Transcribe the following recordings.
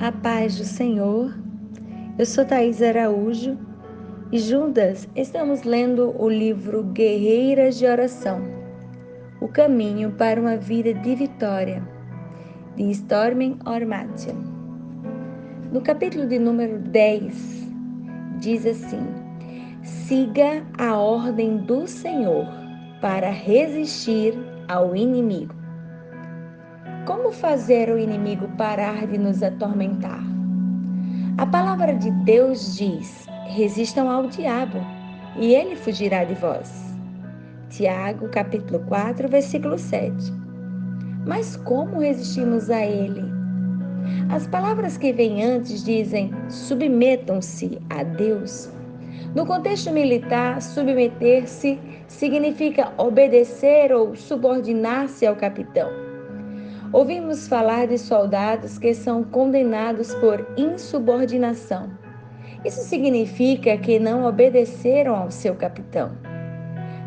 A paz do Senhor. Eu sou Thaís Araújo e juntas estamos lendo o livro Guerreiras de Oração, O Caminho para uma Vida de Vitória, de Stormen Omartian. No capítulo de número 10, diz assim: siga a ordem do Senhor para resistir ao inimigo. Como fazer o inimigo parar de nos atormentar? A palavra de Deus diz: resistam ao diabo e ele fugirá de vós. Tiago, capítulo 4, versículo 7. Mas como resistimos a ele? As palavras que vêm antes dizem: submetam-se a Deus. No contexto militar, submeter-se significa obedecer ou subordinar-se ao capitão. Ouvimos falar de soldados que são condenados por insubordinação. Isso significa que não obedeceram ao seu capitão.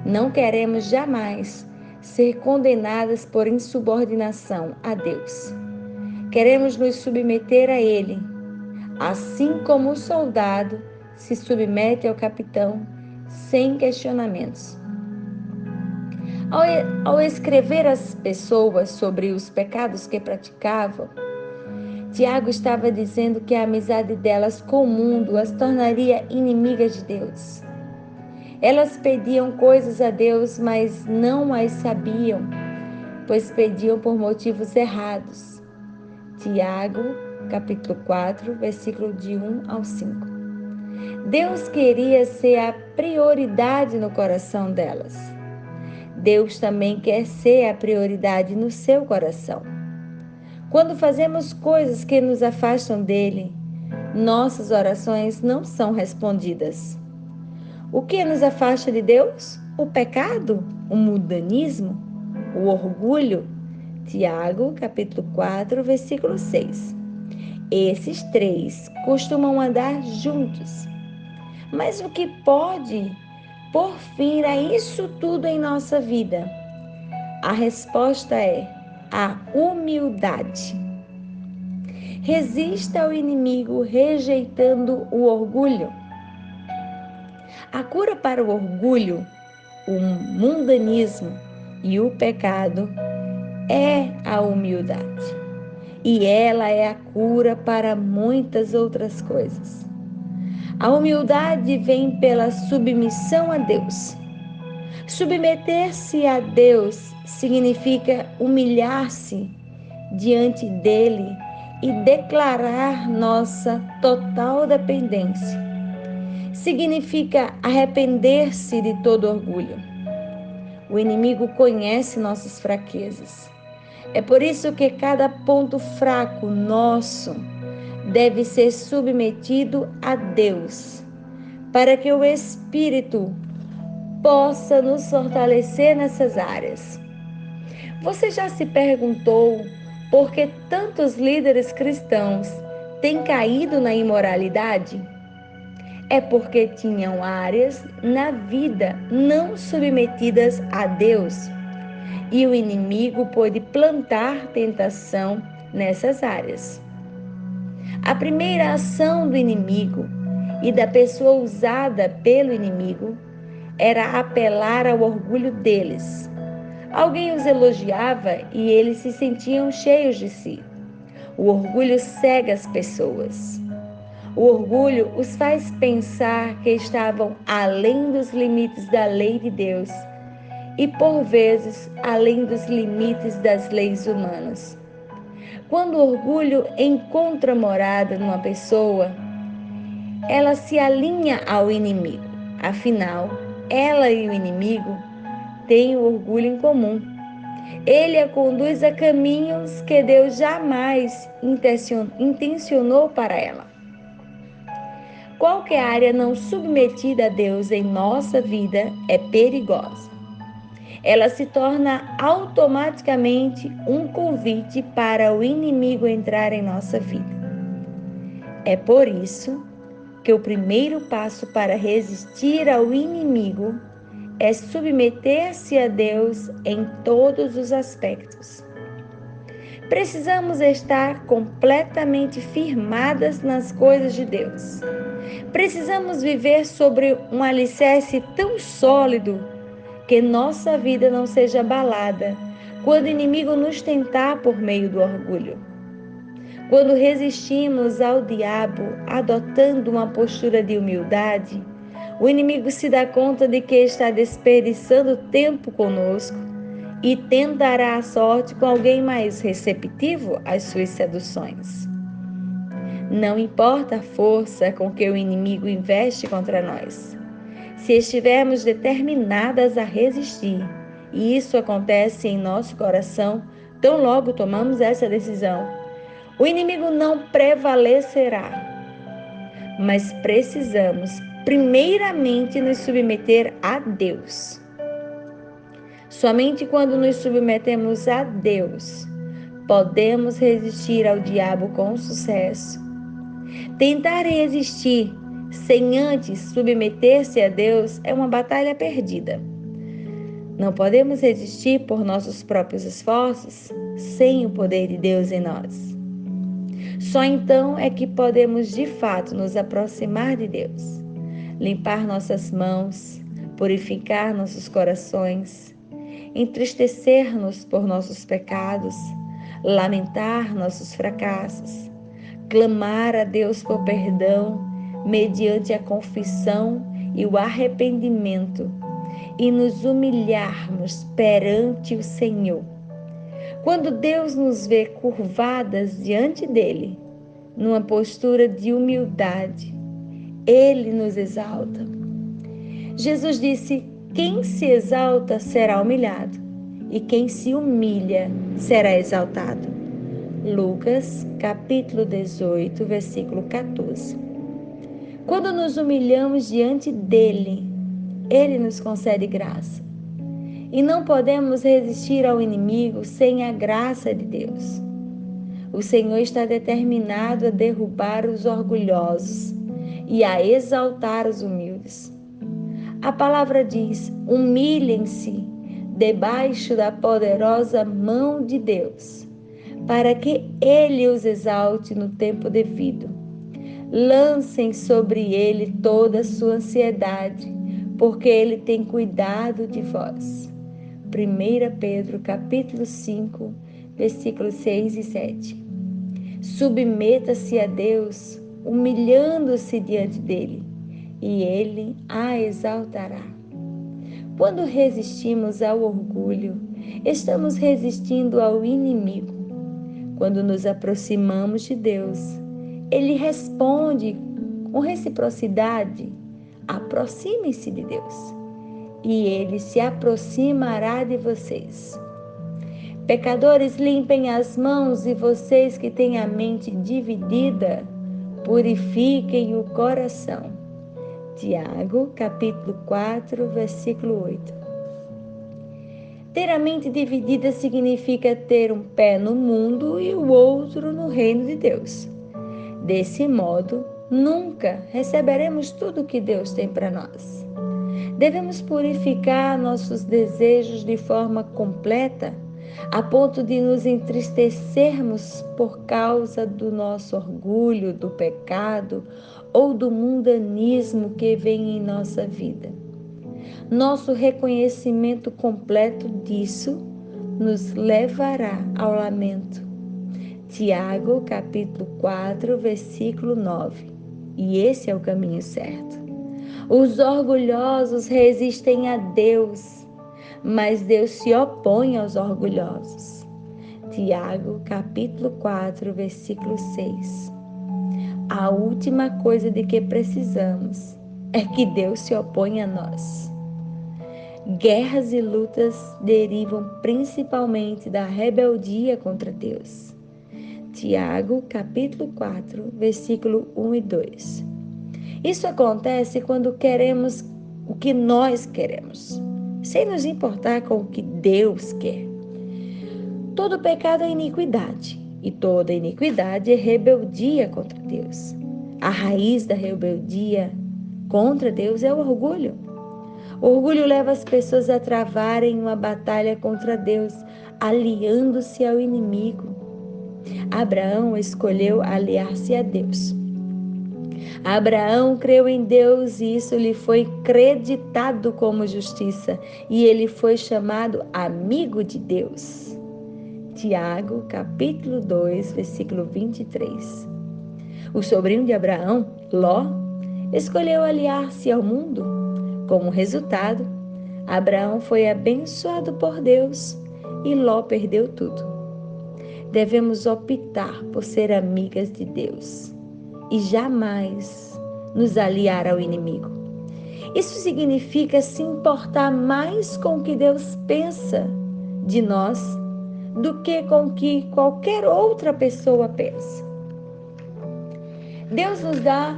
Não queremos jamais ser condenadas por insubordinação a Deus. Queremos nos submeter a Ele, assim como o soldado se submete ao capitão sem questionamentos. Ao escrever às pessoas sobre os pecados que praticavam, Tiago estava dizendo que a amizade delas com o mundo as tornaria inimigas de Deus. Elas pediam coisas a Deus, mas não as sabiam, pois pediam por motivos errados. Tiago, capítulo 4, versículo de 1 ao 5. Deus queria ser a prioridade no coração delas. Deus também quer ser a prioridade no seu coração. Quando fazemos coisas que nos afastam dele, nossas orações não são respondidas. O que nos afasta de Deus? O pecado? O mundanismo? O orgulho? Tiago, capítulo 4, versículo 6. Esses três costumam andar juntos. Mas o que pode pôr fim a isso tudo em nossa vida? A resposta é a humildade. Resista ao inimigo rejeitando o orgulho. A cura para o orgulho, o mundanismo e o pecado é a humildade. E ela é a cura para muitas outras coisas. A humildade vem pela submissão a Deus. Submeter-se a Deus significa humilhar-se diante dele e declarar nossa total dependência. Significa arrepender-se de todo orgulho. O inimigo conhece nossas fraquezas. É por isso que cada ponto fraco nosso deve ser submetido a Deus, para que o Espírito possa nos fortalecer nessas áreas. Você já se perguntou por que tantos líderes cristãos têm caído na imoralidade? É porque tinham áreas na vida não submetidas a Deus e o inimigo pôde plantar tentação nessas áreas. A primeira ação do inimigo e da pessoa usada pelo inimigo era apelar ao orgulho deles. Alguém os elogiava e eles se sentiam cheios de si. O orgulho cega as pessoas. O orgulho os faz pensar que estavam além dos limites da lei de Deus e, por vezes, além dos limites das leis humanas. Quando o orgulho encontra morada numa pessoa, ela se alinha ao inimigo. Afinal, ela e o inimigo têm o orgulho em comum. Ele a conduz a caminhos que Deus jamais intencionou para ela. Qualquer área não submetida a Deus em nossa vida é perigosa. Ela se torna automaticamente um convite para o inimigo entrar em nossa vida. É por isso que o primeiro passo para resistir ao inimigo é submeter-se a Deus em todos os aspectos. Precisamos estar completamente firmadas nas coisas de Deus. Precisamos viver sobre um alicerce tão sólido que nossa vida não seja abalada quando o inimigo nos tentar por meio do orgulho. Quando resistimos ao diabo adotando uma postura de humildade, o inimigo se dá conta de que está desperdiçando tempo conosco e tentará a sorte com alguém mais receptivo às suas seduções. Não importa a força com que o inimigo investe contra nós. Se estivermos determinadas a resistir, e isso acontece em nosso coração, tão logo tomamos essa decisão, o inimigo não prevalecerá. Mas precisamos, primeiramente, nos submeter a Deus. Somente quando nos submetemos a Deus, podemos resistir ao diabo com sucesso. Tentar resistir sem antes submeter-se a Deus é uma batalha perdida. Não podemos resistir por nossos próprios esforços sem o poder de Deus em nós. Só então é que podemos de fato nos aproximar de Deus, limpar nossas mãos, purificar nossos corações, entristecer-nos por nossos pecados, lamentar nossos fracassos, clamar a Deus por perdão mediante a confissão e o arrependimento e nos humilharmos perante o Senhor. Quando Deus nos vê curvadas diante dele, numa postura de humildade, ele nos exalta. Jesus disse: quem se exalta será humilhado, e quem se humilha será exaltado. Lucas, capítulo 18, versículo 14. Quando nos humilhamos diante dele, ele nos concede graça. E não podemos resistir ao inimigo sem a graça de Deus. O Senhor está determinado a derrubar os orgulhosos e a exaltar os humildes. A palavra diz: humilhem-se debaixo da poderosa mão de Deus, para que Ele os exalte no tempo devido. Lancem sobre Ele toda a sua ansiedade, porque Ele tem cuidado de vós. 1 Pedro, capítulo 5, versículos 6 e 7. Submeta-se a Deus, humilhando-se diante dele, e Ele a exaltará. Quando resistimos ao orgulho, estamos resistindo ao inimigo. Quando nos aproximamos de Deus, Ele responde com reciprocidade: aproximem-se de Deus, e Ele se aproximará de vocês. Pecadores, limpem as mãos, e vocês que têm a mente dividida, purifiquem o coração. Tiago, capítulo 4, versículo 8. Ter a mente dividida significa ter um pé no mundo e o outro no reino de Deus. Desse modo, nunca receberemos tudo o que Deus tem para nós. Devemos purificar nossos desejos de forma completa, a ponto de nos entristecermos por causa do nosso orgulho, do pecado ou do mundanismo que vem em nossa vida. Nosso reconhecimento completo disso nos levará ao lamento. Tiago, capítulo 4, versículo 9. E esse é o caminho certo. Os orgulhosos resistem a Deus, mas Deus se opõe aos orgulhosos. Tiago, capítulo 4, versículo 6. A última coisa de que precisamos é que Deus se oponha a nós. Guerras e lutas derivam principalmente da rebeldia contra Deus. Tiago, capítulo 4, versículo 1 e 2. Isso acontece quando queremos o que nós queremos, sem nos importar com o que Deus quer. Todo pecado é iniquidade, e toda iniquidade é rebeldia contra Deus. A raiz da rebeldia contra Deus é o orgulho. O orgulho leva as pessoas a travarem uma batalha contra Deus, aliando-se ao inimigo. Abraão escolheu aliar-se a Deus. Abraão creu em Deus e isso lhe foi creditado como justiça, e ele foi chamado amigo de Deus. Tiago, capítulo 2, versículo 23. O sobrinho de Abraão, Ló, escolheu aliar-se ao mundo. Como resultado, Abraão foi abençoado por Deus e Ló perdeu tudo. Devemos optar por ser amigas de Deus e jamais nos aliar ao inimigo. Isso significa se importar mais com o que Deus pensa de nós do que com o que qualquer outra pessoa pensa. Deus nos dá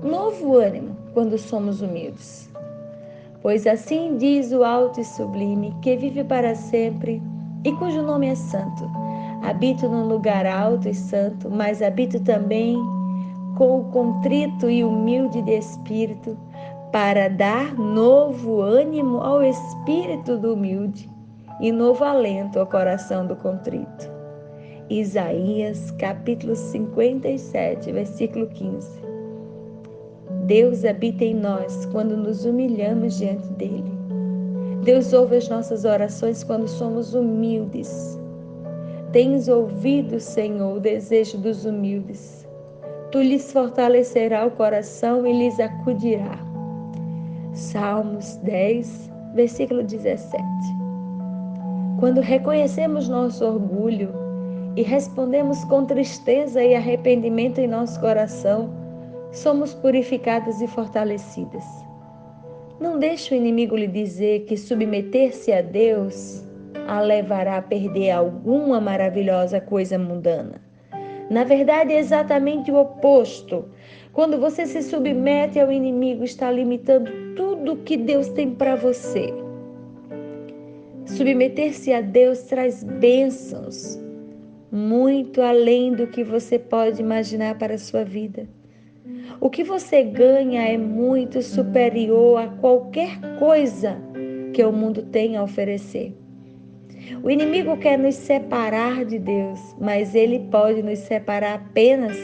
novo ânimo quando somos humildes. Pois assim diz o alto e sublime, que vive para sempre e cujo nome é santo. Habito num lugar alto e santo, mas habito também com o contrito e humilde de espírito, para dar novo ânimo ao espírito do humilde e novo alento ao coração do contrito. Isaías, capítulo 57, versículo 15. Deus habita em nós quando nos humilhamos diante dele. Deus ouve as nossas orações quando somos humildes. Tens ouvido, Senhor, o desejo dos humildes. Tu lhes fortalecerás o coração e lhes acudirá. Salmos 10, versículo 17. Quando reconhecemos nosso orgulho e respondemos com tristeza e arrependimento em nosso coração, somos purificadas e fortalecidas. Não deixe o inimigo lhe dizer que submeter-se a Deus a levará a perder alguma maravilhosa coisa mundana. Na verdade, é exatamente o oposto. Quando você se submete ao inimigo, está limitando tudo que Deus tem para você. Submeter-se a Deus traz bênçãos, muito além do que você pode imaginar para a sua vida. O que você ganha é muito superior a qualquer coisa que o mundo tem a oferecer. O inimigo quer nos separar de Deus, mas ele pode nos separar apenas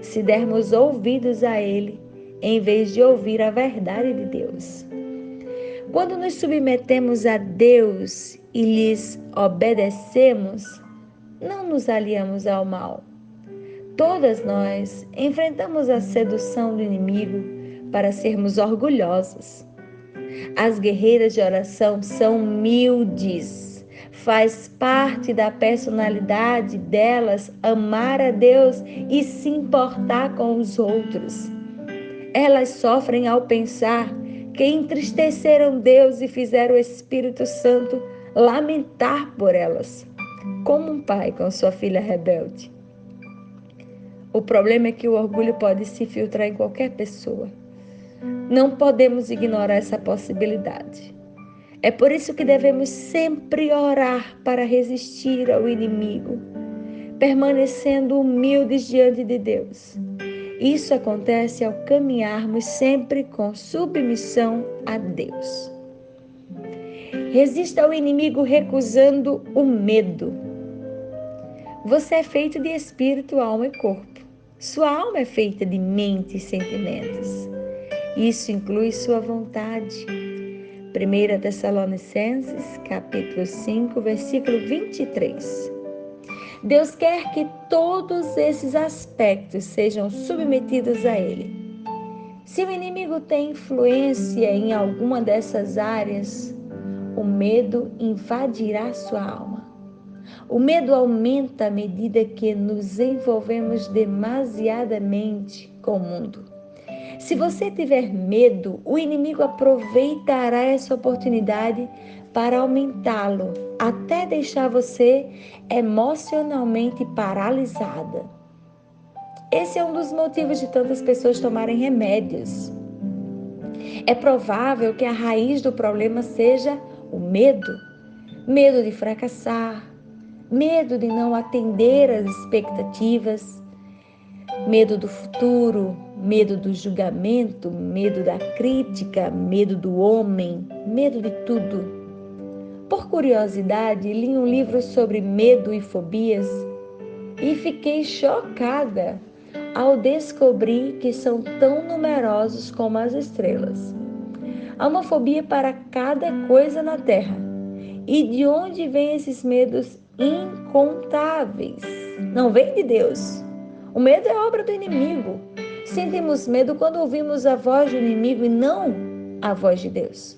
se dermos ouvidos a ele, em vez de ouvir a verdade de Deus. Quando nos submetemos a Deus e lhes obedecemos, não nos aliamos ao mal. Todas nós enfrentamos a sedução do inimigo para sermos orgulhosas. As guerreiras de oração são humildes. Faz parte da personalidade delas amar a Deus e se importar com os outros. Elas sofrem ao pensar que entristeceram Deus e fizeram o Espírito Santo lamentar por elas, como um pai com sua filha rebelde. O problema é que o orgulho pode se filtrar em qualquer pessoa. Não podemos ignorar essa possibilidade. É por isso que devemos sempre orar para resistir ao inimigo, permanecendo humildes diante de Deus. Isso acontece ao caminharmos sempre com submissão a Deus. Resista ao inimigo recusando o medo. Você é feito de espírito, alma e corpo. Sua alma é feita de mente e sentimentos. Isso inclui sua vontade. 1 Tessalonicenses, capítulo 5, versículo 23. Deus quer que todos esses aspectos sejam submetidos a Ele. Se o inimigo tem influência em alguma dessas áreas, o medo invadirá sua alma. O medo aumenta à medida que nos envolvemos demasiadamente com o mundo. Se você tiver medo, o inimigo aproveitará essa oportunidade para aumentá-lo, até deixar você emocionalmente paralisada. Esse é um dos motivos de tantas pessoas tomarem remédios. É provável que a raiz do problema seja o medo. Medo de fracassar, medo de não atender às expectativas, medo do futuro, medo do julgamento, medo da crítica, medo do homem, medo de tudo. Por curiosidade, li um livro sobre medo e fobias e fiquei chocada ao descobrir que são tão numerosos como as estrelas. Há uma fobia para cada coisa na Terra. E de onde vêm esses medos incontáveis? Não vem de Deus. O medo é obra do inimigo. Sentimos medo quando ouvimos a voz do inimigo e não a voz de Deus.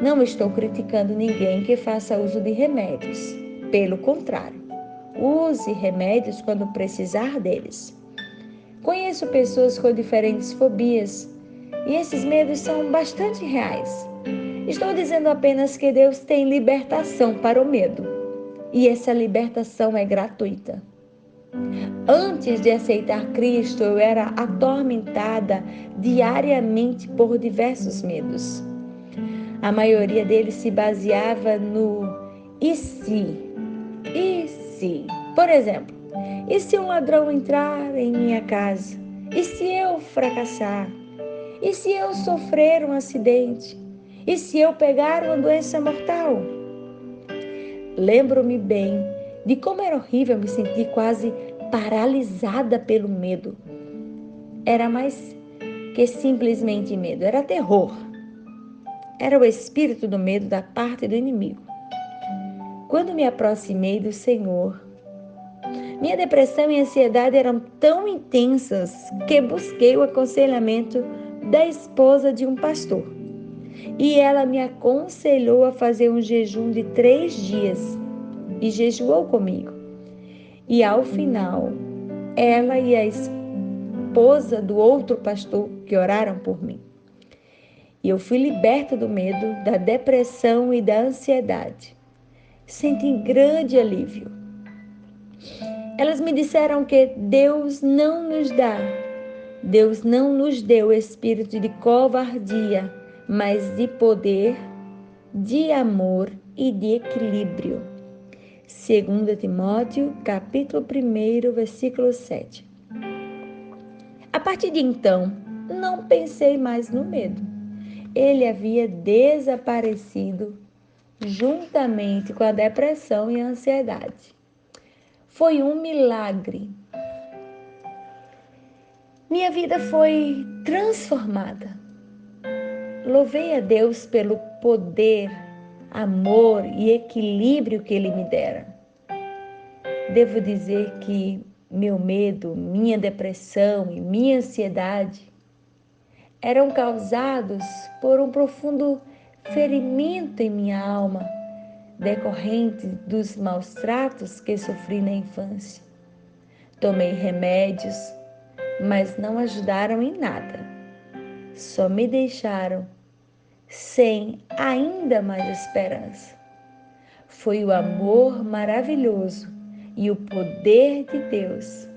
Não estou criticando ninguém que faça uso de remédios. Pelo contrário, use remédios quando precisar deles. Conheço pessoas com diferentes fobias e esses medos são bastante reais. Estou dizendo apenas que Deus tem libertação para o medo e essa libertação é gratuita. Antes de aceitar Cristo, eu era atormentada diariamente por diversos medos. A maioria deles se baseava no e se? E se? Por exemplo, e se um ladrão entrar em minha casa? E se eu fracassar? E se eu sofrer um acidente? E se eu pegar uma doença mortal? Lembro-me bem de como era horrível me sentir quase paralisada pelo medo. Era mais que simplesmente medo, era terror. Era o espírito do medo da parte do inimigo. Quando me aproximei do Senhor, minha depressão e ansiedade eram tão intensas que busquei o aconselhamento da esposa de um pastor. E ela me aconselhou a fazer um jejum de 3 dias. E jejuou comigo. E ao final, ela e a esposa do outro pastor que oraram por mim. E eu fui liberta do medo, da depressão e da ansiedade. Senti grande alívio. Elas me disseram que Deus não nos deu espírito de covardia, mas de poder, de amor e de equilíbrio. 2 Timóteo, capítulo 1, versículo 7. A partir de então, não pensei mais no medo. Ele havia desaparecido juntamente com a depressão e a ansiedade. Foi um milagre. Minha vida foi transformada. Louvei a Deus pelo poder, amor e equilíbrio que Ele me dera. Devo dizer que meu medo, minha depressão e minha ansiedade eram causados por um profundo ferimento em minha alma, decorrente dos maus tratos que sofri na infância. Tomei remédios, mas não ajudaram em nada. Só me deixaram sem ainda mais esperança. Foi o amor maravilhoso e o poder de Deus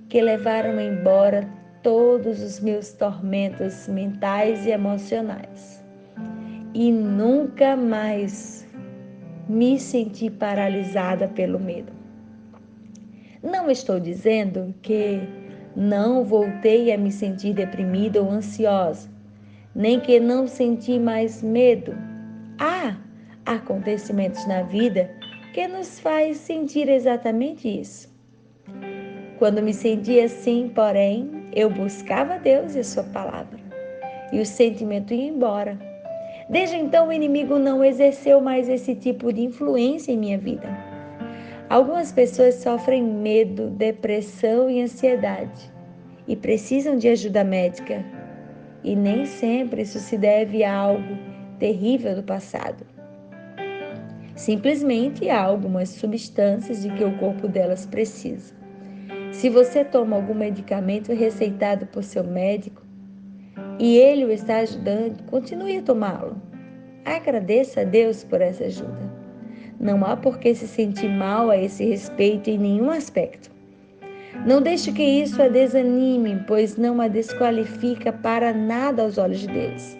que levaram embora todos os meus tormentos mentais e emocionais. E nunca mais me senti paralisada pelo medo. Não estou dizendo que não voltei a me sentir deprimida ou ansiosa, nem que não senti mais medo. Há acontecimentos na vida que nos faz sentir exatamente isso. Quando me sentia assim, porém, eu buscava Deus e a sua palavra, e o sentimento ia embora. Desde então, o inimigo não exerceu mais esse tipo de influência em minha vida. Algumas pessoas sofrem medo, depressão e ansiedade e precisam de ajuda médica. E nem sempre isso se deve a algo terrível do passado. Simplesmente há algumas substâncias de que o corpo delas precisa. Se você toma algum medicamento receitado por seu médico e ele o está ajudando, continue a tomá-lo. Agradeça a Deus por essa ajuda. Não há por que se sentir mal a esse respeito em nenhum aspecto. Não deixe que isso a desanime, pois não a desqualifica para nada aos olhos de Deus.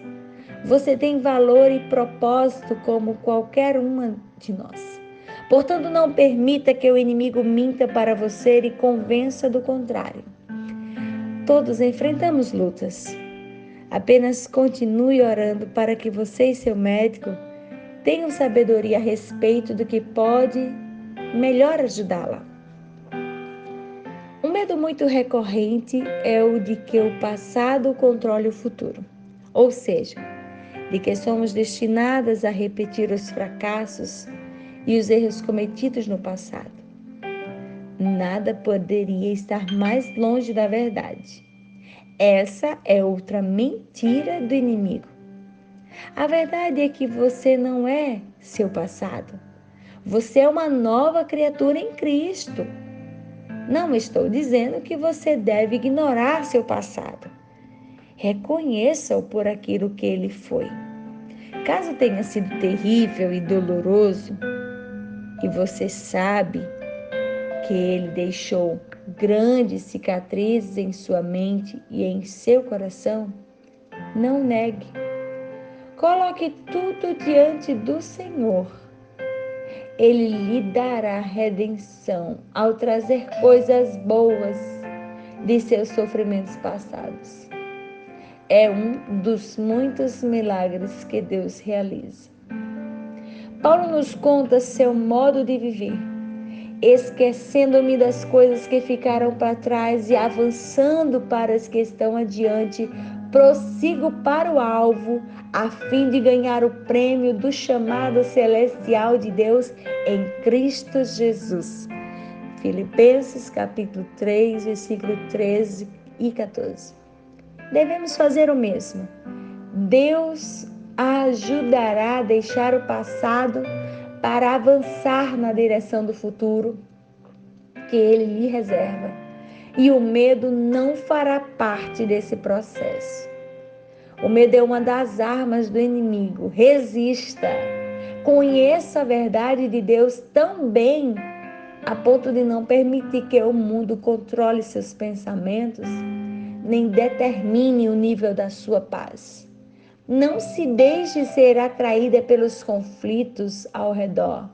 Você tem valor e propósito como qualquer uma de nós. Portanto, não permita que o inimigo minta para você e convença do contrário. Todos enfrentamos lutas. Apenas continue orando para que você e seu médico tenham sabedoria a respeito do que pode melhor ajudá-la. medo muito recorrente é o de que o passado controle o futuro, ou seja, de que somos destinadas a repetir os fracassos e os erros cometidos no passado. Nada poderia estar mais longe da verdade. Essa é outra mentira do inimigo. A verdade é que você não é seu passado. Você é uma nova criatura em Cristo. Não estou dizendo que você deve ignorar seu passado. Reconheça-o por aquilo que ele foi. Caso tenha sido terrível e doloroso, e você sabe que ele deixou grandes cicatrizes em sua mente e em seu coração, não negue. Coloque tudo diante do Senhor. Ele lhe dará redenção ao trazer coisas boas de seus sofrimentos passados. É um dos muitos milagres que Deus realiza. Paulo nos conta seu modo de viver, esquecendo-me das coisas que ficaram para trás e avançando para as que estão adiante, prossigo para o alvo, a fim de ganhar o prêmio do chamado celestial de Deus em Cristo Jesus. Filipenses capítulo 3, versículo 13 e 14. Devemos fazer o mesmo. Deus a ajudará a deixar o passado para avançar na direção do futuro que Ele lhe reserva. E o medo não fará parte desse processo. O medo é uma das armas do inimigo. Resista. Conheça a verdade de Deus tão bem a ponto de não permitir que o mundo controle seus pensamentos, nem determine o nível da sua paz. Não se deixe ser atraída pelos conflitos ao redor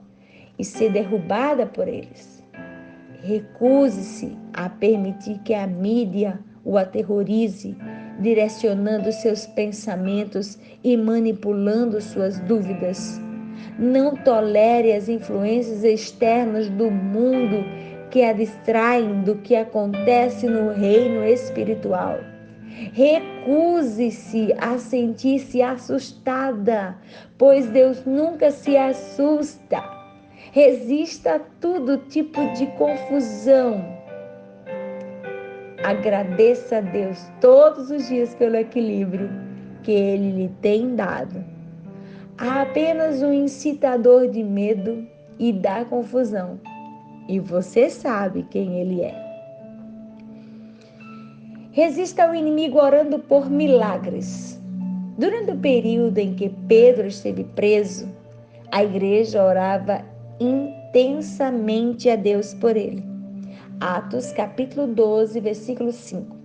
e ser derrubada por eles. Recuse-se a permitir que a mídia o aterrorize, direcionando seus pensamentos e manipulando suas dúvidas. Não tolere as influências externas do mundo que a distraem do que acontece no reino espiritual. Recuse-se a sentir-se assustada, pois Deus nunca se assusta. Resista a todo tipo de confusão. Agradeça a Deus todos os dias pelo equilíbrio que Ele lhe tem dado. Há apenas um incitador de medo e da confusão, e você sabe quem ele é. Resista ao inimigo orando por milagres. Durante o período em que Pedro esteve preso, a igreja orava intensamente a Deus por ele. Atos capítulo 12, versículo 5.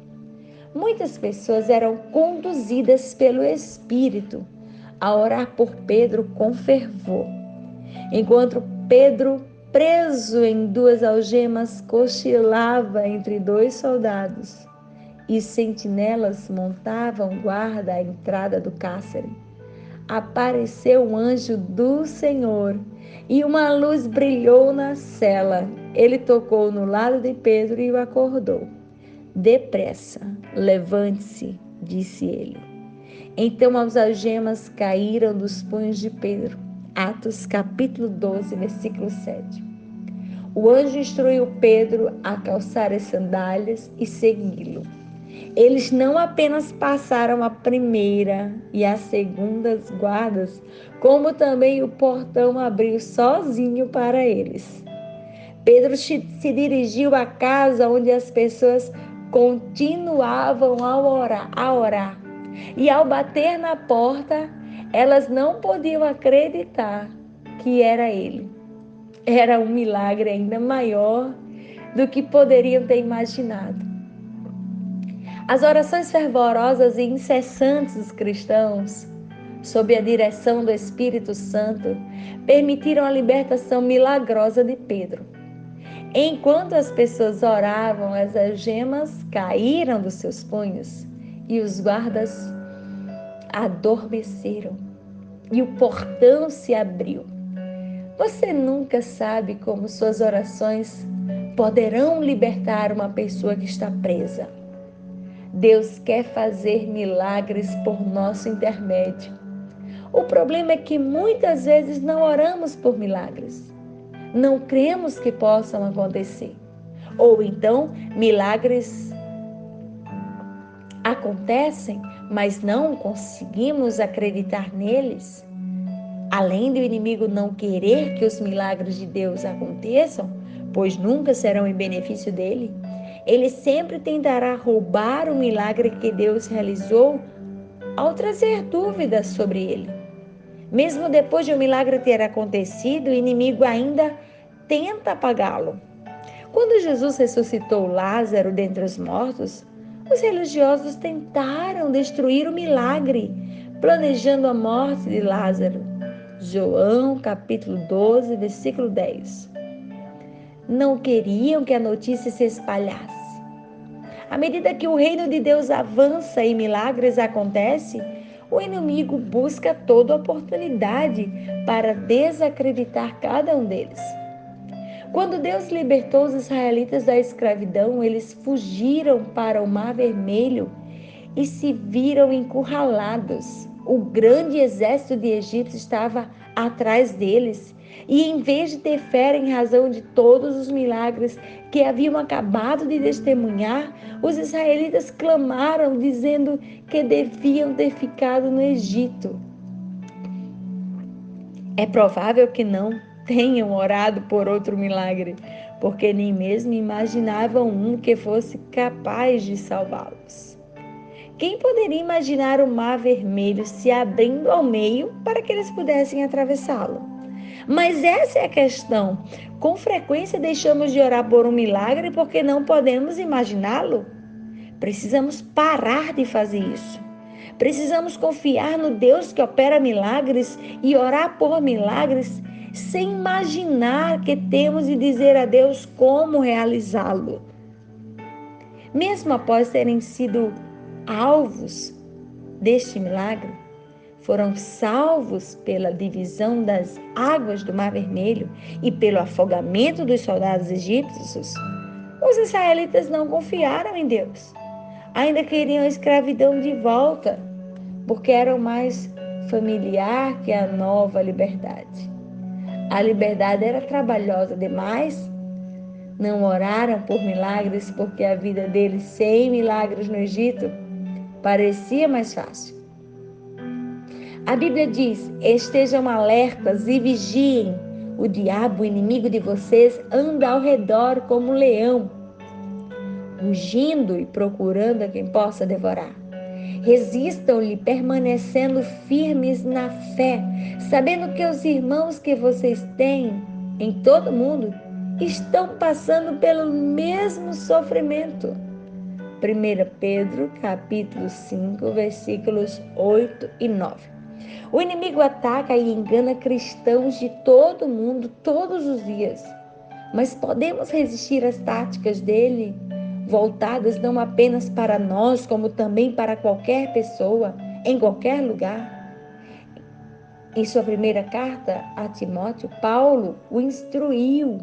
Muitas pessoas eram conduzidas pelo Espírito a orar por Pedro com fervor. Enquanto Pedro, preso em 2 algemas, cochilava entre 2 soldados, e sentinelas montavam guarda à entrada do cárcere, apareceu um anjo do Senhor e uma luz brilhou na cela. Ele tocou no lado de Pedro e o acordou. Depressa, levante-se, disse ele. Então as algemas caíram dos punhos de Pedro. Atos capítulo 12, versículo 7. O anjo instruiu Pedro a calçar as sandálias e segui-lo. Eles não apenas passaram a primeira e a segunda guardas, como também o portão abriu sozinho para eles. Pedro se dirigiu à casa onde as pessoas continuavam a orar. E ao bater na porta, elas não podiam acreditar que era ele. Era um milagre ainda maior do que poderiam ter imaginado. As orações fervorosas e incessantes dos cristãos, sob a direção do Espírito Santo, permitiram a libertação milagrosa de Pedro. Enquanto as pessoas oravam, as algemas caíram dos seus punhos e os guardas adormeceram e o portão se abriu. Você nunca sabe como suas orações poderão libertar uma pessoa que está presa. Deus quer fazer milagres por nosso intermédio. O problema é que muitas vezes não oramos por milagres. Não cremos que possam acontecer. Ou então, milagres acontecem, mas não conseguimos acreditar neles. Além do inimigo não querer que os milagres de Deus aconteçam, pois nunca serão em benefício dele, ele sempre tentará roubar o milagre que Deus realizou ao trazer dúvidas sobre ele. Mesmo depois de o milagre ter acontecido, o inimigo ainda tenta apagá-lo. Quando Jesus ressuscitou Lázaro dentre os mortos, os religiosos tentaram destruir o milagre, planejando a morte de Lázaro. João capítulo 12, versículo 10. Não queriam que a notícia se espalhasse. À medida que o reino de Deus avança e milagres acontecem, o inimigo busca toda oportunidade para desacreditar cada um deles. Quando Deus libertou os israelitas da escravidão, eles fugiram para o Mar Vermelho e se viram encurralados. O grande exército de Egito estava atrás deles. E em vez de ter fé em razão de todos os milagres que haviam acabado de testemunhar, os israelitas clamaram, dizendo que deviam ter ficado no Egito. É provável que não tenham orado por outro milagre, porque nem mesmo imaginavam um que fosse capaz de salvá-los. Quem poderia imaginar o Mar Vermelho se abrindo ao meio para que eles pudessem atravessá-lo? Mas essa é a questão. Com frequência deixamos de orar por um milagre porque não podemos imaginá-lo. Precisamos parar de fazer isso. Precisamos confiar no Deus que opera milagres e orar por milagres sem imaginar que temos de dizer a Deus como realizá-lo. Mesmo após terem sido alvos deste milagre, foram salvos pela divisão das águas do Mar Vermelho e pelo afogamento dos soldados egípcios, os israelitas não confiaram em Deus. Ainda queriam a escravidão de volta, porque eram mais familiar que a nova liberdade. A liberdade era trabalhosa demais. Não oraram por milagres porque a vida deles sem milagres no Egito parecia mais fácil. A Bíblia diz: estejam alertas e vigiem. O diabo, inimigo de vocês, anda ao redor como um leão, rugindo e procurando a quem possa devorar. Resistam-lhe, permanecendo firmes na fé, sabendo que os irmãos que vocês têm em todo o mundo estão passando pelo mesmo sofrimento. 1 Pedro, capítulo 5, versículos 8 e 9. O inimigo ataca e engana cristãos de todo o mundo todos os dias, mas podemos resistir às táticas dele, voltadas não apenas para nós, como também para qualquer pessoa, em qualquer lugar. Em sua primeira carta a Timóteo, Paulo o instruiu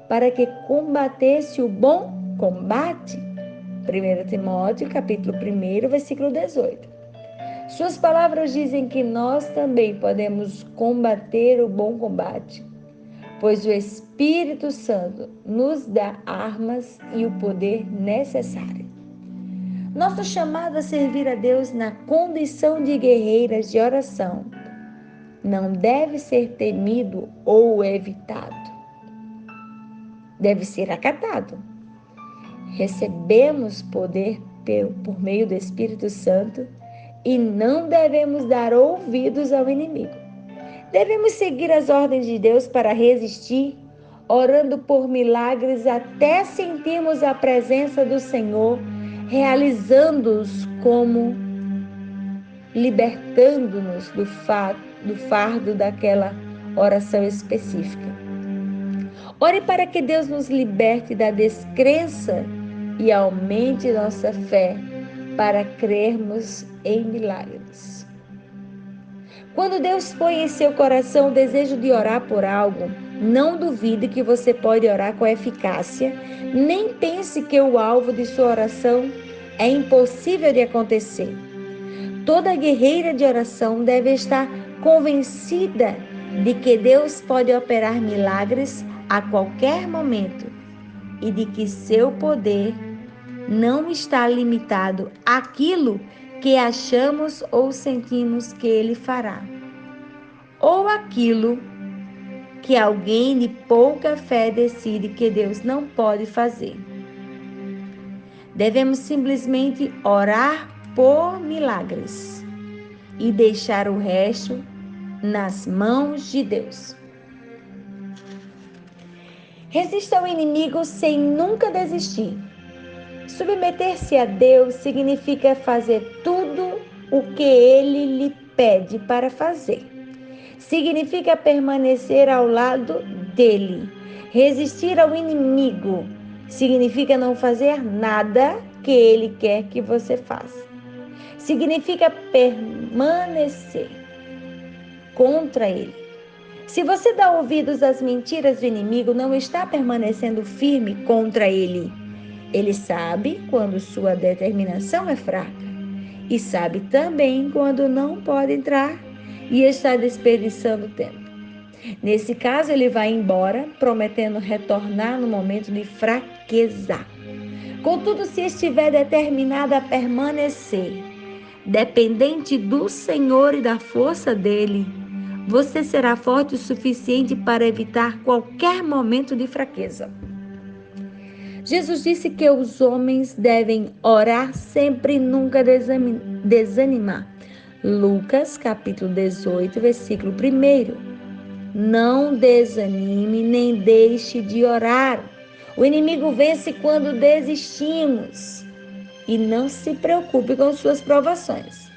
para que combatesse o bom combate. 1 Timóteo, capítulo 1, versículo 18. Suas palavras dizem que nós também podemos combater o bom combate, pois o Espírito Santo nos dá armas e o poder necessário. Nosso chamado a servir a Deus na condição de guerreiras de oração não deve ser temido ou evitado. Deve ser acatado. Recebemos poder por meio do Espírito Santo e não devemos dar ouvidos ao inimigo. Devemos seguir as ordens de Deus para resistir, orando por milagres até sentirmos a presença do Senhor, realizando-os como libertando-nos do fardo daquela oração específica. Ore para que Deus nos liberte da descrença e aumente nossa fé para crermos em milagres. Quando Deus põe em seu coração o desejo de orar por algo, Não duvide que você pode orar com eficácia, nem pense que o alvo de sua oração é impossível de acontecer. Toda guerreira de oração deve estar convencida de que Deus pode operar milagres a qualquer momento e de que seu poder não está limitado àquilo que achamos ou sentimos que Ele fará, ou aquilo que alguém de pouca fé decide que Deus não pode fazer. Devemos simplesmente orar por milagres e deixar o resto nas mãos de Deus. Resista ao inimigo sem nunca desistir. Submeter-se a Deus significa fazer tudo o que Ele lhe pede para fazer. Significa permanecer ao lado dele. Resistir ao inimigo significa não fazer nada que ele quer que você faça. Significa permanecer contra ele. Se você dá ouvidos às mentiras do inimigo, não está permanecendo firme contra ele. Ele sabe quando sua determinação é fraca e sabe também quando não pode entrar e está desperdiçando tempo. Nesse caso, ele vai embora, prometendo retornar no momento de fraqueza. Contudo, se estiver determinado a permanecer, dependente do Senhor e da força dele, você será forte o suficiente para evitar qualquer momento de fraqueza. Jesus disse que os homens devem orar sempre e nunca desanimar. Lucas, capítulo 18, versículo 1. Não desanime nem deixe de orar. O inimigo vence quando desistimos. E não se preocupe com suas provações.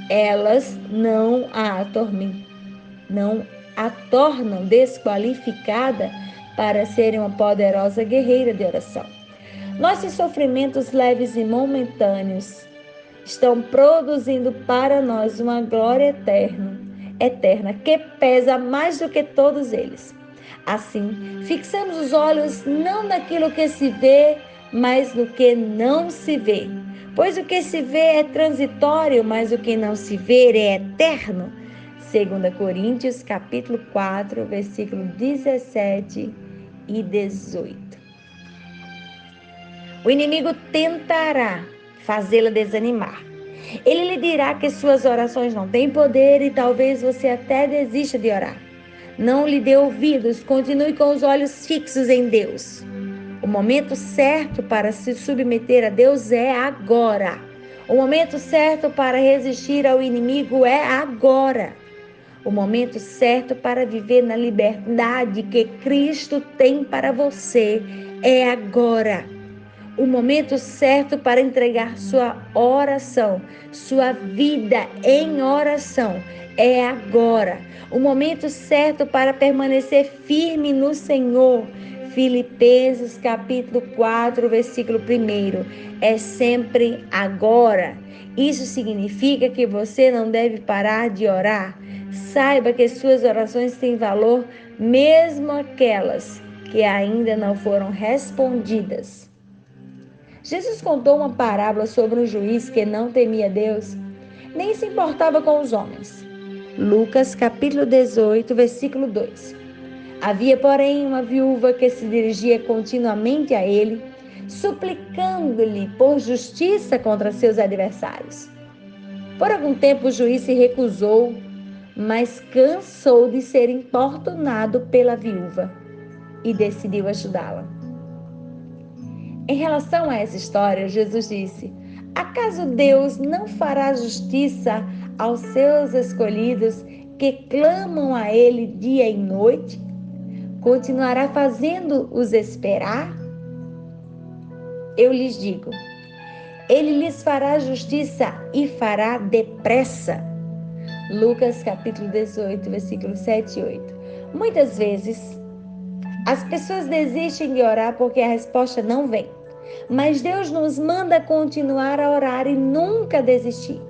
Elas não a tornam desqualificada para ser uma poderosa guerreira de oração. Nossos sofrimentos leves e momentâneos estão produzindo para nós uma glória eterna, que pesa mais do que todos eles. Assim, fixamos os olhos não naquilo que se vê, mas no que não se vê. Pois o que se vê é transitório, mas o que não se vê é eterno. 2 Coríntios, capítulo 4, versículo 17 e 18. O inimigo tentará fazê-la desanimar. Ele lhe dirá que suas orações não têm poder e talvez você até desista de orar. Não lhe dê ouvidos, continue com os olhos fixos em Deus. O momento certo para se submeter a Deus é agora. O momento certo para resistir ao inimigo é agora. O momento certo para viver na liberdade que Cristo tem para você é agora. O momento certo para entregar sua oração, sua vida em oração é agora. O momento certo para permanecer firme no Senhor, Filipenses capítulo 4, versículo 1, é sempre agora. Isso significa que você não deve parar de orar. Saiba que suas orações têm valor, mesmo aquelas que ainda não foram respondidas. Jesus contou uma parábola sobre um juiz que não temia Deus, nem se importava com os homens. Lucas, capítulo 18, versículo 2. Havia, porém, uma viúva que se dirigia continuamente a ele, suplicando-lhe por justiça contra seus adversários. Por algum tempo o juiz se recusou, mas cansou de ser importunado pela viúva e decidiu ajudá-la. Em relação a essa história, Jesus disse: acaso Deus não fará justiça aos seus escolhidos que clamam a Ele dia e noite? Continuará fazendo-os esperar? Eu lhes digo, Ele lhes fará justiça e fará depressa. Lucas capítulo 18, versículos 7 e 8. Muitas vezes, as pessoas desistem de orar porque a resposta não vem. Mas Deus nos manda continuar a orar e nunca desistir.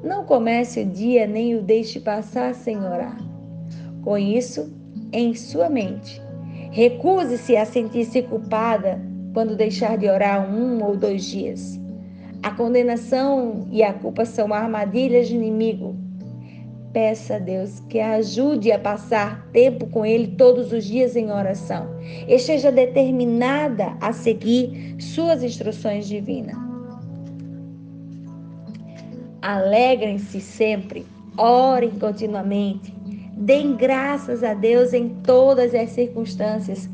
Não comece o dia nem o deixe passar sem orar. Com isso, em sua mente. Recuse-se a sentir-se culpada quando deixar de orar 1 ou 2 dias. A condenação e a culpa são armadilhas do inimigo. Peça a Deus que a ajude a passar tempo com Ele todos os dias em oração. Esteja determinada a seguir suas instruções divinas. Alegrem-se sempre, orem continuamente, deem graças a Deus em todas as circunstâncias,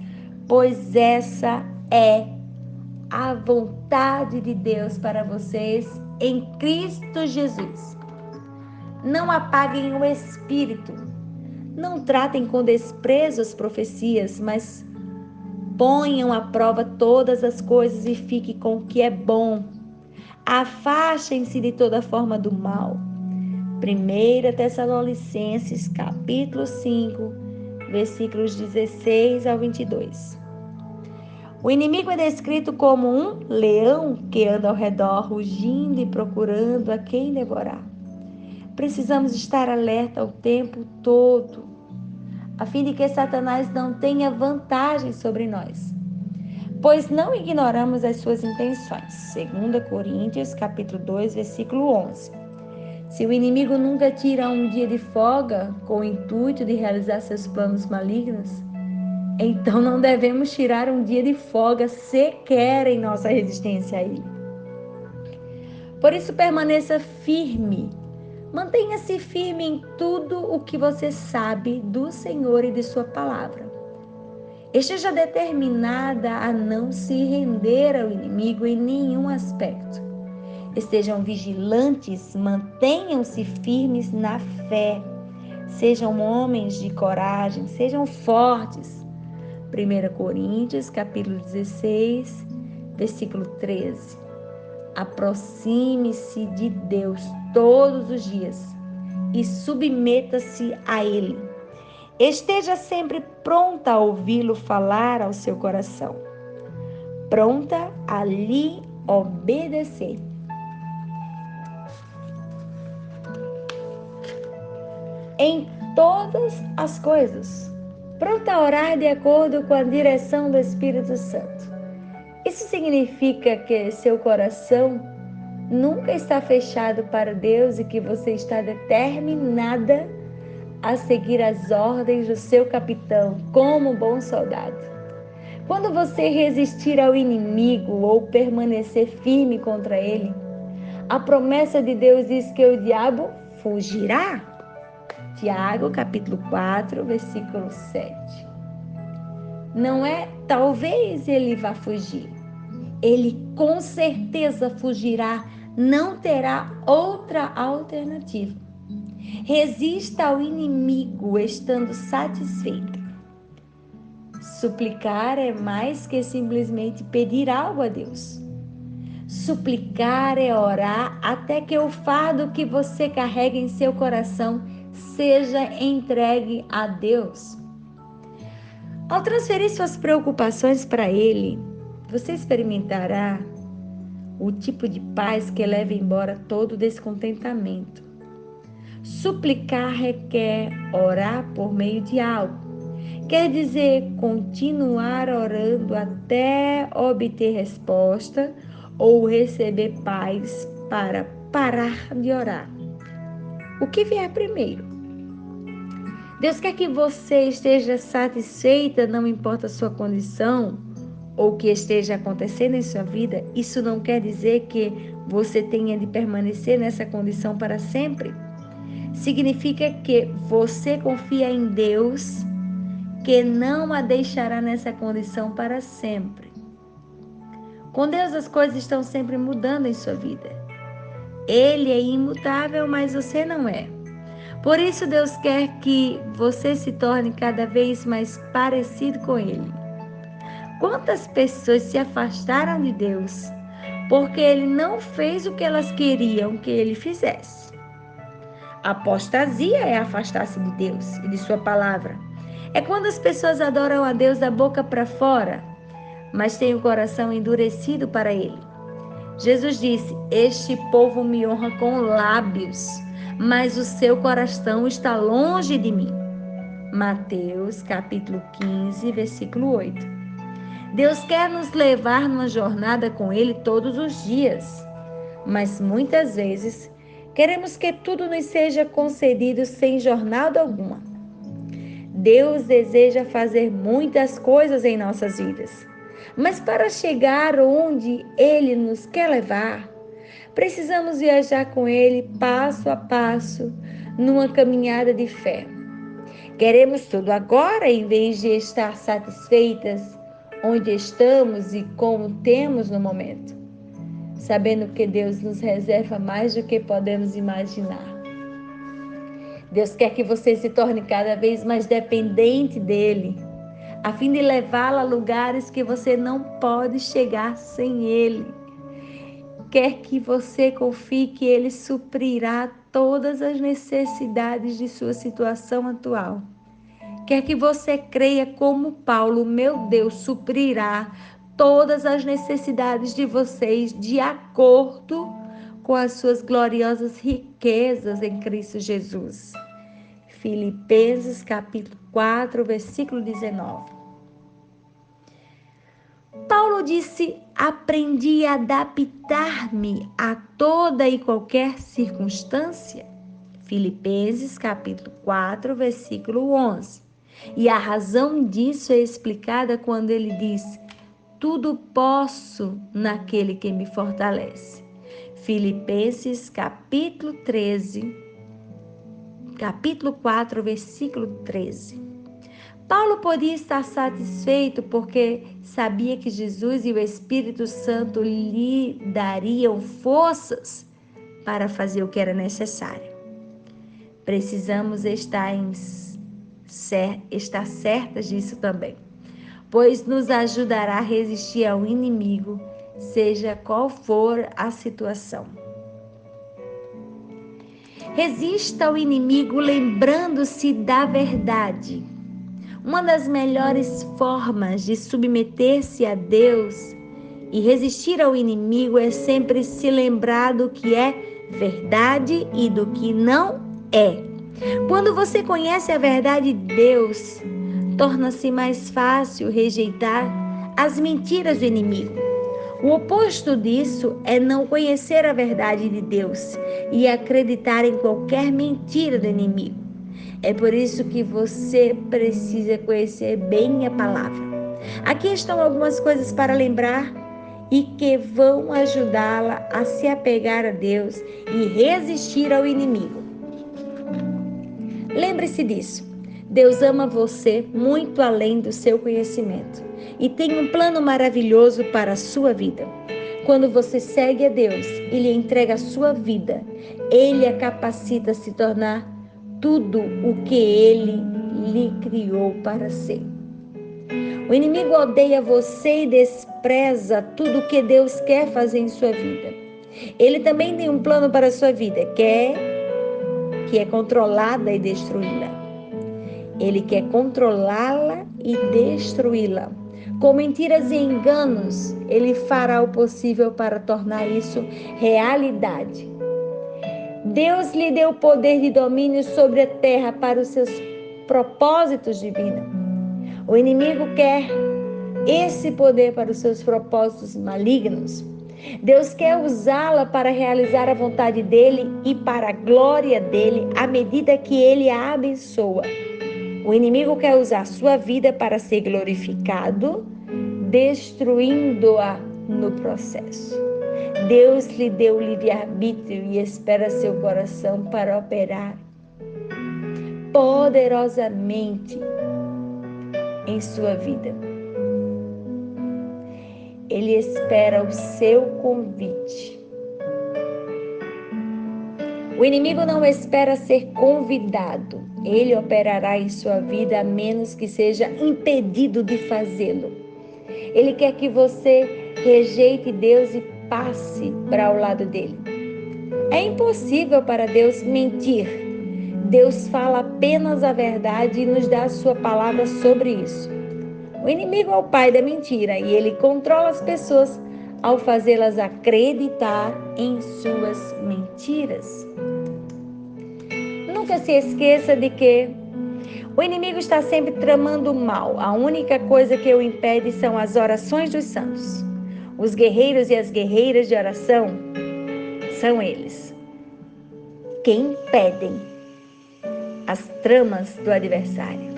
pois essa é a vontade de Deus para vocês em Cristo Jesus. Não apaguem o espírito, não tratem com desprezo as profecias, mas ponham à prova todas as coisas e fiquem com o que é bom. Afastem-se de toda forma do mal. 1 Tessalonicenses, capítulo 5, versículos 16 ao 22. O inimigo é descrito como um leão que anda ao redor, rugindo e procurando a quem devorar. Precisamos estar alerta o tempo todo, a fim de que Satanás não tenha vantagem sobre nós, pois não ignoramos as suas intenções. 2 Coríntios, capítulo 2, versículo 11. Se o inimigo nunca tira um dia de folga com o intuito de realizar seus planos malignos, então não devemos tirar um dia de folga sequer em nossa resistência a ele. Por isso, permaneça firme. Mantenha-se firme em tudo o que você sabe do Senhor e de sua palavra. Esteja determinada a não se render ao inimigo em nenhum aspecto. Estejam vigilantes, mantenham-se firmes na fé. Sejam homens de coragem, sejam fortes. 1 Coríntios, capítulo 16, versículo 13. Aproxime-se de Deus todos os dias e submeta-se a Ele. Esteja sempre pronta a ouvi-lo falar ao seu coração, pronta a lhe obedecer. Em todas as coisas, pronta a orar de acordo com a direção do Espírito Santo. Isso significa que seu coração nunca está fechado para Deus e que você está determinada a seguir as ordens do seu capitão como bom soldado. Quando você resistir ao inimigo ou permanecer firme contra ele, a promessa de Deus diz que o diabo fugirá. Tiago, capítulo 4, versículo 7. Não é talvez ele vá fugir. Ele com certeza fugirá, não terá outra alternativa. Resista ao inimigo estando satisfeita. Suplicar é mais que simplesmente pedir algo a Deus. Suplicar é orar até que o fardo que você carrega em seu coração seja entregue a Deus. Ao transferir suas preocupações para Ele, você experimentará o tipo de paz que leva embora todo descontentamento. Suplicar requer orar por meio de algo. Quer dizer, continuar orando até obter resposta ou receber paz para parar de orar. O que vier primeiro? Deus quer que você esteja satisfeita, não importa a sua condição ou o que esteja acontecendo em sua vida. Isso não quer dizer que você tenha de permanecer nessa condição para sempre. Significa que você confia em Deus, que não a deixará nessa condição para sempre. Com Deus as coisas estão sempre mudando em sua vida. Ele é imutável, mas você não é. Por isso Deus quer que você se torne cada vez mais parecido com Ele. Quantas pessoas se afastaram de Deus porque Ele não fez o que elas queriam que Ele fizesse? A apostasia é afastar-se de Deus e de sua palavra. É quando as pessoas adoram a Deus da boca para fora, mas têm o coração endurecido para Ele. Jesus disse: este povo me honra com lábios, mas o seu coração está longe de mim. Mateus capítulo 15, versículo 8. Deus quer nos levar numa jornada com Ele todos os dias, mas muitas vezes queremos que tudo nos seja concedido sem jornada alguma. Deus deseja fazer muitas coisas em nossas vidas, mas para chegar onde Ele nos quer levar, precisamos viajar com Ele passo a passo numa caminhada de fé. Queremos tudo agora em vez de estar satisfeitas onde estamos e como temos no momento, sabendo que Deus nos reserva mais do que podemos imaginar. Deus quer que você se torne cada vez mais dependente dEle, a fim de levá-la a lugares que você não pode chegar sem Ele. Quer que você confie que Ele suprirá todas as necessidades de sua situação atual. Quer que você creia como Paulo, meu Deus, suprirá todas as necessidades de vocês de acordo com as suas gloriosas riquezas em Cristo Jesus. Filipenses capítulo 4, versículo 19. Paulo disse: aprendi a adaptar-me a toda e qualquer circunstância. Filipenses capítulo 4, versículo 11. E a razão disso é explicada quando ele diz: tudo posso naquele que me fortalece. Filipenses capítulo 4, versículo 13. Paulo podia estar satisfeito porque sabia que Jesus e o Espírito Santo lhe dariam forças para fazer o que era necessário. Precisamos estar certas disso também, pois nos ajudará a resistir ao inimigo, seja qual for a situação. Resista ao inimigo lembrando-se da verdade. Uma das melhores formas de submeter-se a Deus e resistir ao inimigo é sempre se lembrar do que é verdade e do que não é. Quando você conhece a verdade de Deus, torna-se mais fácil rejeitar as mentiras do inimigo. O oposto disso é não conhecer a verdade de Deus e acreditar em qualquer mentira do inimigo. É por isso que você precisa conhecer bem a palavra. Aqui estão algumas coisas para lembrar e que vão ajudá-la a se apegar a Deus e resistir ao inimigo. Lembre-se disso. Deus ama você muito além do seu conhecimento e tem um plano maravilhoso para a sua vida. Quando você segue a Deus e lhe entrega a sua vida, Ele a capacita a se tornar tudo o que Ele lhe criou para ser. O inimigo odeia você e despreza tudo o que Deus quer fazer em sua vida. Ele também tem um plano para a sua vida, que é controlá-la e destruí-la. Ele quer controlá-la e destruí-la. Com mentiras e enganos, ele fará o possível para tornar isso realidade. Deus lhe deu o poder de domínio sobre a terra para os seus propósitos divinos. O inimigo quer esse poder para os seus propósitos malignos. Deus quer usá-la para realizar a vontade dele e para a glória dele, à medida que ele a abençoa. O inimigo quer usar sua vida para ser glorificado, destruindo-a no processo. Deus lhe deu livre-arbítrio e espera seu coração para operar poderosamente em sua vida. Ele espera o seu convite. O inimigo não espera ser convidado. Ele operará em sua vida a menos que seja impedido de fazê-lo. Ele quer que você rejeite Deus e passe para o lado dele. É impossível para Deus mentir. Deus fala apenas a verdade e nos dá a sua palavra sobre isso. O inimigo é o pai da mentira e ele controla as pessoas ao fazê-las acreditar em suas mentiras. Nunca se esqueça de que O inimigo está sempre tramando mal. A única coisa que o impede são as orações dos santos. Os guerreiros e as guerreiras de oração são eles que impedem as tramas do adversário.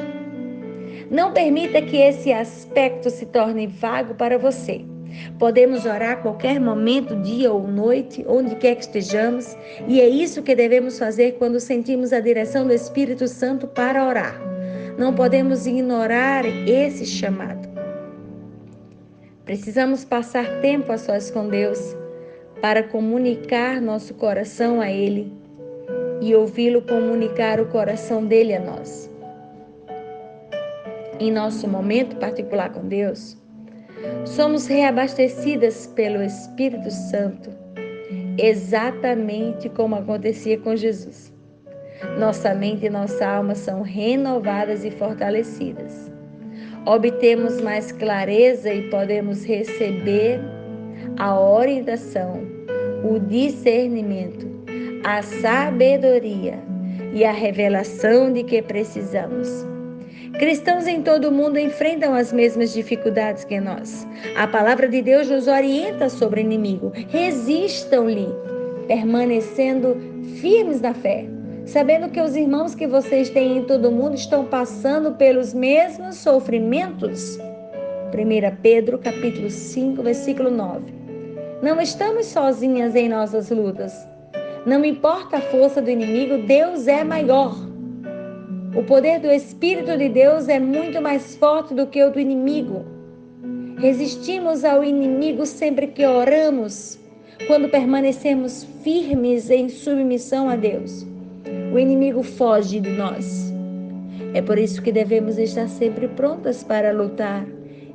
Não permita que esse aspecto se torne vago para você. Podemos orar a qualquer momento, dia ou noite, onde quer que estejamos, e é isso que devemos fazer quando sentimos a direção do Espírito Santo para orar. Não podemos ignorar esse chamado. Precisamos passar tempo a sós com Deus para comunicar nosso coração a Ele e ouvi-lo comunicar o coração dele a nós. Em nosso momento particular com Deus, somos reabastecidas pelo Espírito Santo, exatamente como acontecia com Jesus. Nossa mente e nossa alma são renovadas e fortalecidas. Obtemos mais clareza e podemos receber a orientação, o discernimento, a sabedoria e a revelação de que precisamos. Cristãos em todo o mundo enfrentam as mesmas dificuldades que nós. A palavra de Deus nos orienta sobre o inimigo. Resistam-lhe, permanecendo firmes na fé, sabendo que os irmãos que vocês têm em todo o mundo estão passando pelos mesmos sofrimentos. 1 Pedro, capítulo 5, versículo 9. Não estamos sozinhas em nossas lutas. Não importa a força do inimigo, Deus é maior. O poder do Espírito de Deus é muito mais forte do que o do inimigo. Resistimos ao inimigo sempre que oramos, quando permanecemos firmes em submissão a Deus. O inimigo foge de nós. É por isso que devemos estar sempre prontas para lutar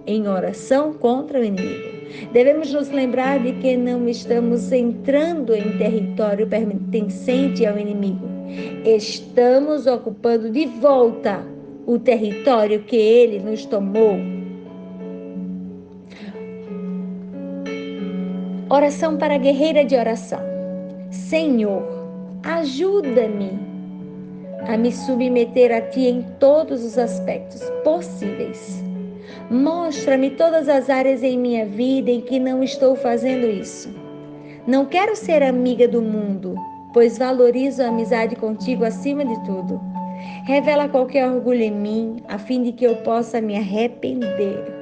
em oração contra o inimigo. Devemos nos lembrar de que não estamos entrando em território pertencente ao inimigo. Estamos ocupando de volta o território que ele nos tomou. Oração para a guerreira de oração. Senhor, ajuda-me a me submeter a Ti em todos os aspectos possíveis. Mostra-me todas as áreas em minha vida em que não estou fazendo isso. Não quero ser amiga do mundo, pois valorizo a amizade contigo acima de tudo. Revela qualquer orgulho em mim, a fim de que eu possa me arrepender.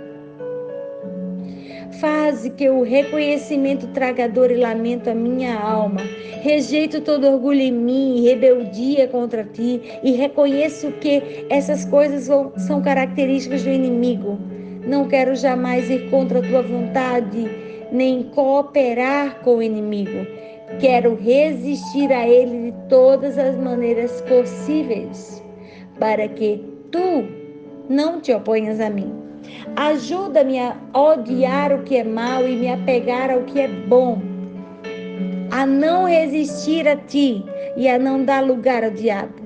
Faz que o reconhecimento traga dor e lamento à minha alma. Rejeito todo orgulho em mim, rebeldia contra ti, e reconheço que essas coisas são características do inimigo. Não quero jamais ir contra a tua vontade, nem cooperar com o inimigo. Quero resistir a ele de todas as maneiras possíveis, para que tu não te oponhas a mim. Ajuda-me a odiar o que é mal e me apegar ao que é bom, a não resistir a ti e a não dar lugar ao diabo.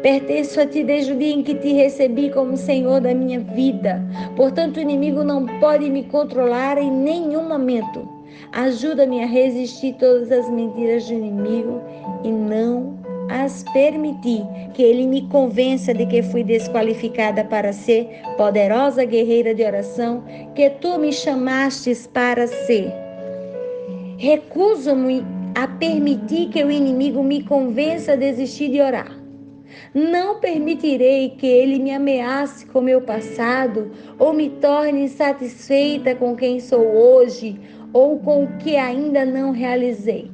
Pertenço a ti desde o dia em que te recebi como Senhor da minha vida. Portanto, o inimigo não pode me controlar em nenhum momento. Ajuda-me a resistir todas as mentiras do inimigo e não as permitir que ele me convença de que fui desqualificada para ser poderosa guerreira de oração que tu me chamastes para ser. Recuso-me a permitir que o inimigo me convença a desistir de orar. Não permitirei que ele me ameace com meu passado ou me torne insatisfeita com quem sou hoje ou com o que ainda não realizei.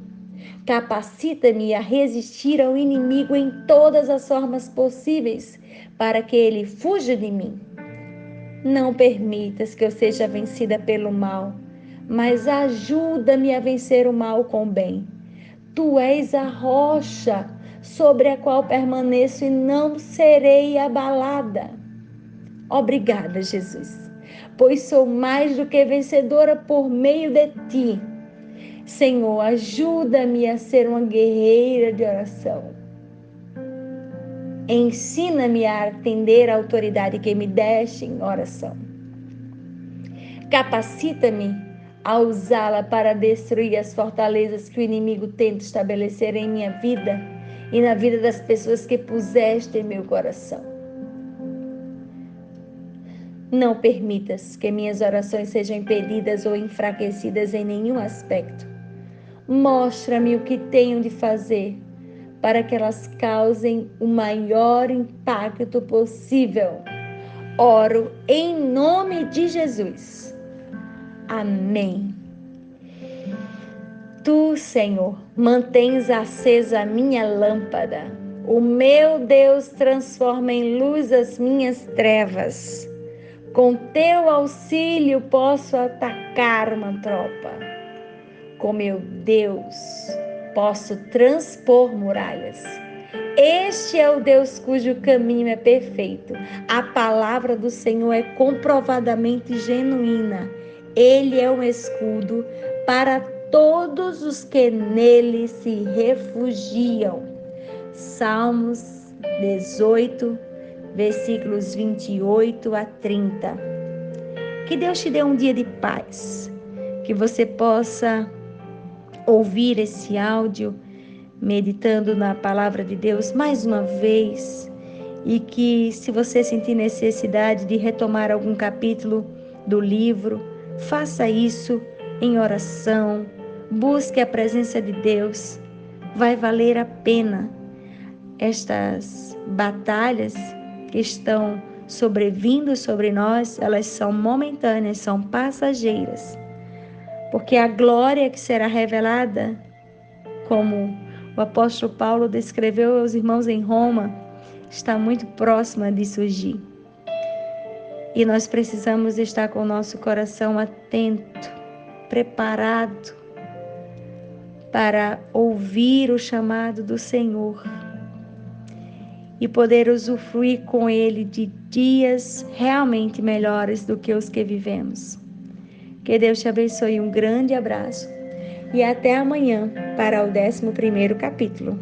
Capacita-me a resistir ao inimigo em todas as formas possíveis para que ele fuja de mim. Não permitas que eu seja vencida pelo mal, mas ajuda-me a vencer o mal com o bem. Tu és a rocha sobre a qual permaneço e não serei abalada. Obrigada, Jesus, pois sou mais do que vencedora por meio de ti. Senhor, ajuda-me a ser uma guerreira de oração. Ensina-me a atender a autoridade que me deste em oração. Capacita-me a usá-la para destruir as fortalezas que o inimigo tenta estabelecer em minha vida e na vida das pessoas que puseste em meu coração. Não permitas que minhas orações sejam impedidas ou enfraquecidas em nenhum aspecto. Mostra-me o que tenho de fazer para que elas causem o maior impacto possível. Oro em nome de Jesus. Amém. Tu, Senhor, mantens acesa a minha lâmpada. O meu Deus transforma em luz as minhas trevas. Com teu auxílio posso atacar uma tropa. Com meu Deus posso transpor muralhas. Este é o Deus cujo caminho é perfeito. A palavra do Senhor é comprovadamente genuína. Ele é um escudo para todos os que nele se refugiam. Salmos 18, versículos 28 a 30. Que Deus te dê um dia de paz, que você possa ouvir esse áudio, meditando na palavra de Deus mais uma vez, e que, se você sentir necessidade de retomar algum capítulo do livro, faça isso em oração, busque a presença de Deus. Vai valer a pena. Estas batalhas que estão sobrevindo sobre nós, elas são momentâneas, são passageiras, porque a glória que será revelada, como o apóstolo Paulo descreveu aos irmãos em Roma, está muito próxima de surgir. E nós precisamos estar com o nosso coração atento, preparado para ouvir o chamado do Senhor e poder usufruir com Ele de dias realmente melhores do que os que vivemos. Que Deus te abençoe, um grande abraço e até amanhã para o 11º capítulo.